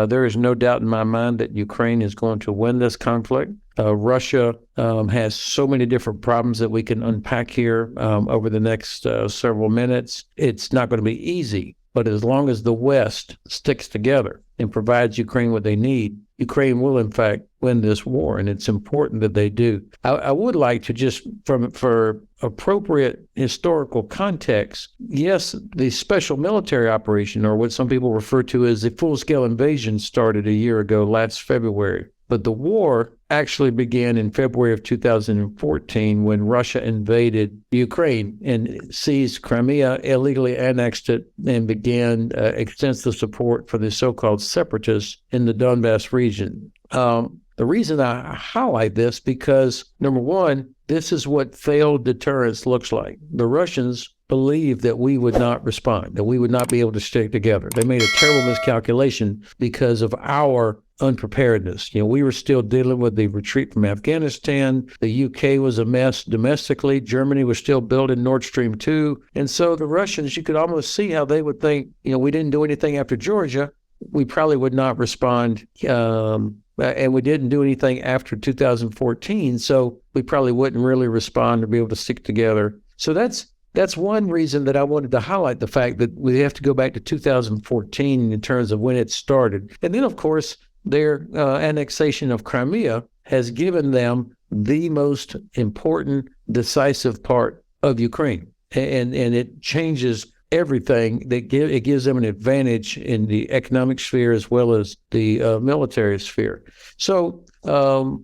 There is no doubt in my mind that Ukraine is going to win this conflict. Russia has so many different problems that we can unpack here over the next several minutes. It's not going to be easy, but as long as the West sticks together and provides Ukraine what they need, Ukraine will, in fact, win this war, and it's important that they do. I would like to just, for appropriate historical context, yes, the special military operation, or what some people refer to as the full-scale invasion, started a year ago, last February. But the war actually began in February of 2014 when Russia invaded Ukraine and seized Crimea, illegally annexed it, and began extensive support for the so-called separatists in the Donbass region. The reason I highlight this because, number one, this is what failed deterrence looks like. The Russians believed that we would not respond, that we would not be able to stick together. They made a terrible miscalculation because of our unpreparedness. We were still dealing with the retreat from Afghanistan. The UK was a mess domestically. Germany was still building Nord Stream 2. And so the Russians, you could almost see how they would think, we didn't do anything after Georgia. We probably would not respond. And we didn't do anything after 2014. So we probably wouldn't really respond or be able to stick together. So that's one reason that I wanted to highlight the fact that we have to go back to 2014 in terms of when it started. And then, of course, their annexation of Crimea has given them the most important, decisive part of Ukraine. And it changes everything. It gives them an advantage in the economic sphere as well as the military sphere. So,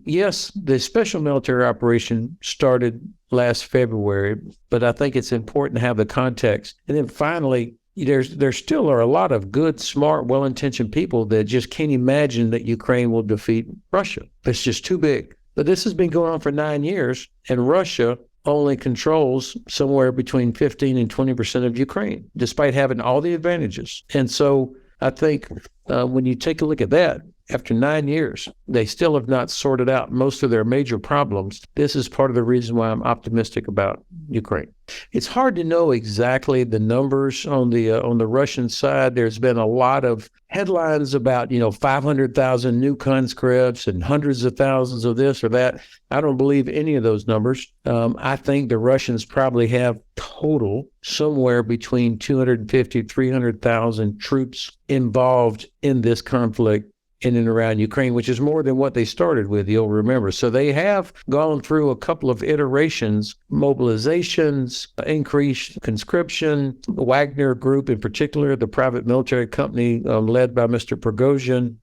yes, the special military operation started last February, but I think it's important to have the context. And then finally, there still are a lot of good, smart, well-intentioned people that just can't imagine that Ukraine will defeat Russia. It's just too big. But this has been going on for 9 years, and Russia only controls somewhere between 15 and 20% of Ukraine, despite having all the advantages. And so I think when you take a look at that, after 9 years, they still have not sorted out most of their major problems. This is part of the reason why I'm optimistic about Ukraine. It's hard to know exactly the numbers on the Russian side. There's been a lot of headlines about 500,000 new conscripts and hundreds of thousands of this or that. I don't believe any of those numbers. I think the Russians probably have total somewhere between 250, 300,000 troops involved in this conflict in and around Ukraine, which is more than what they started with, you'll remember. So they have gone through a couple of iterations, mobilizations, increased conscription. The Wagner Group in particular, the private military company led by Mr. Prigozhin,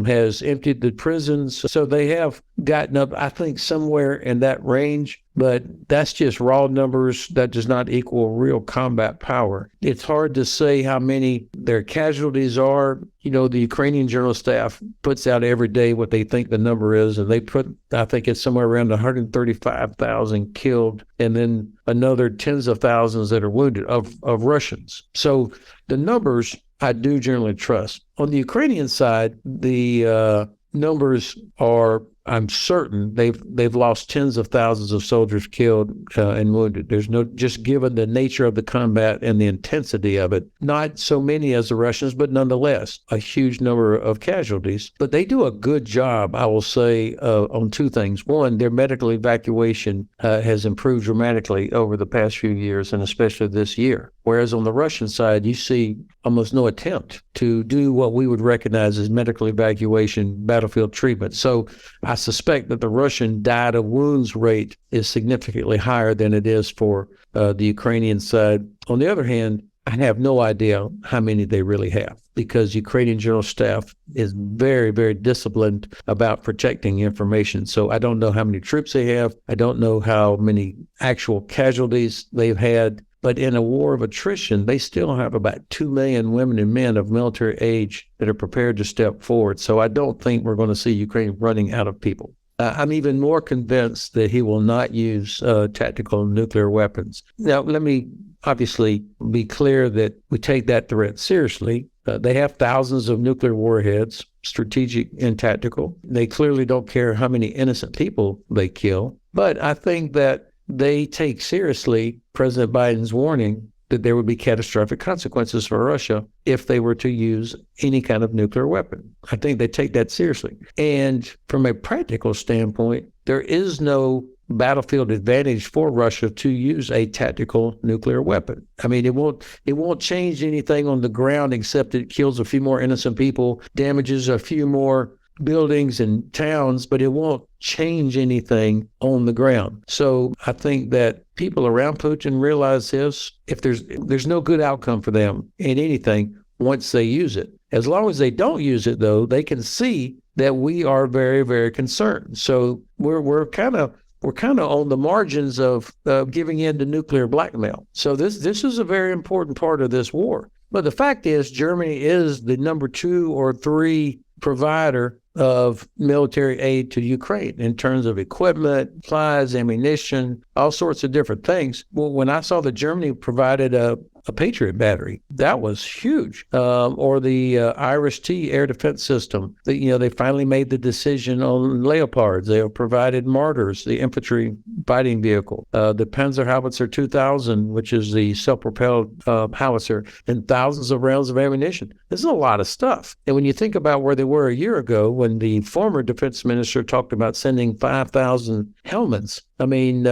has emptied the prisons. So they have gotten up, I think, somewhere in that range. But that's just raw numbers. That does not equal real combat power. It's hard to say how many their casualties are. The Ukrainian General Staff puts out every day what they think the number is, and they put, I think it's somewhere around 135,000 killed, and then another tens of thousands that are wounded of Russians. So the numbers I do generally trust. On the Ukrainian side, the numbers are, I'm certain they've lost tens of thousands of soldiers killed and wounded. There's no, just given the nature of the combat and the intensity of it, not so many as the Russians, but nonetheless, a huge number of casualties. But they do a good job, I will say, on two things. One, their medical evacuation has improved dramatically over the past few years, and especially this year. Whereas on the Russian side, you see almost no attempt to do what we would recognize as medical evacuation, battlefield treatment. So I suspect that the Russian died of wounds rate is significantly higher than it is for the Ukrainian side. On the other hand, I have no idea how many they really have, because Ukrainian General Staff is very, very disciplined about protecting information. So I don't know how many troops they have. I don't know how many actual casualties they've had. But in a war of attrition, they still have about 2 million women and men of military age that are prepared to step forward. So I don't think we're going to see Ukraine running out of people. I'm even more convinced that he will not use tactical nuclear weapons. Now, let me obviously be clear that we take that threat seriously. They have thousands of nuclear warheads, strategic and tactical. They clearly don't care how many innocent people they kill. But I think that they take seriously President Biden's warning that there would be catastrophic consequences for Russia if they were to use any kind of nuclear weapon. I think they take that seriously. And from a practical standpoint, there is no battlefield advantage for Russia to use a tactical nuclear weapon. I mean, it won't change anything on the ground except it kills a few more innocent people, damages a few more buildings and towns, but it won't change anything on the ground. So I think that people around Putin realize this. If there's no good outcome for them in anything once they use it. As long as they don't use it, though, they can see that we are very, very concerned. So we're kind of on the margins of giving in to nuclear blackmail. So this is a very important part of this war. But the fact is, Germany is the number 2 or 3 provider of military aid to Ukraine in terms of equipment, supplies, ammunition, all sorts of different things. Well, when I saw that Germany provided a Patriot battery, that was huge. Or the Iris-T air defense system. They finally made the decision on Leopards. They have provided mortars, the infantry fighting vehicle, the Panzer Howitzer 2000, which is the self-propelled howitzer, and thousands of rounds of ammunition. This is a lot of stuff. And when you think about where they were a year ago, when the former defense minister talked about sending 5,000 helmets, I mean,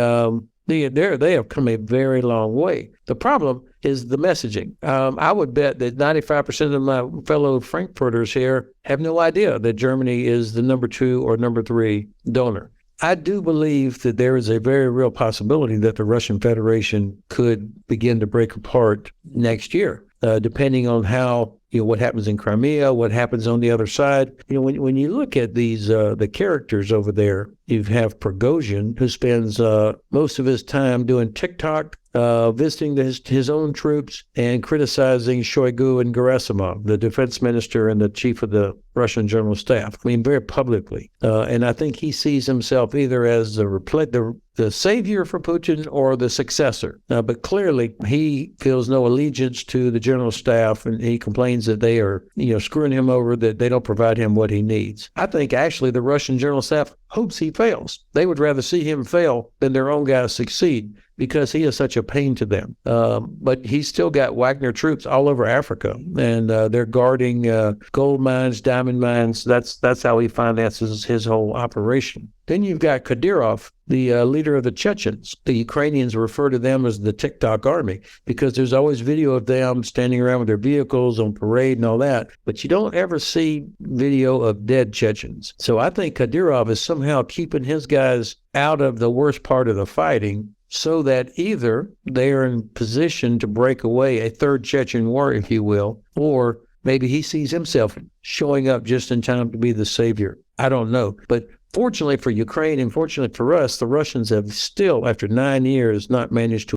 they have come a very long way. The problem is the messaging. I would bet that 95% of my fellow Frankfurters here have no idea that Germany is the number 2 or number 3 donor. I do believe that there is a very real possibility that the Russian Federation could begin to break apart next year, depending on how, what happens in Crimea, what happens on the other side. When you look at these, the characters over there, you have Prigozhin, who spends most of his time doing TikTok, visiting his own troops and criticizing Shoigu and Gerasimov, the defense minister and the chief of the Russian general staff. I mean, very publicly. And I think he sees himself either as the savior for Putin or the successor. But clearly, he feels no allegiance to the general staff, and he complains that they are, screwing him over, that they don't provide him what he needs. I think actually the Russian general staff hopes he fails. They would rather see him fail than their own guys succeed, because he is such a pain to them. But he's still got Wagner troops all over Africa, and they're guarding gold mines, diamond mines. That's how he finances his whole operation. Then you've got Kadyrov, the leader of the Chechens. The Ukrainians refer to them as the TikTok army because there's always video of them standing around with their vehicles on parade and all that, but you don't ever see video of dead Chechens. So I think Kadyrov is somehow keeping his guys out of the worst part of the fighting, so that either they are in position to break away a third Chechen war, if you will, or maybe he sees himself showing up just in time to be the savior. I don't know. But fortunately for Ukraine and fortunately for us, the Russians have still, after 9 years, not managed to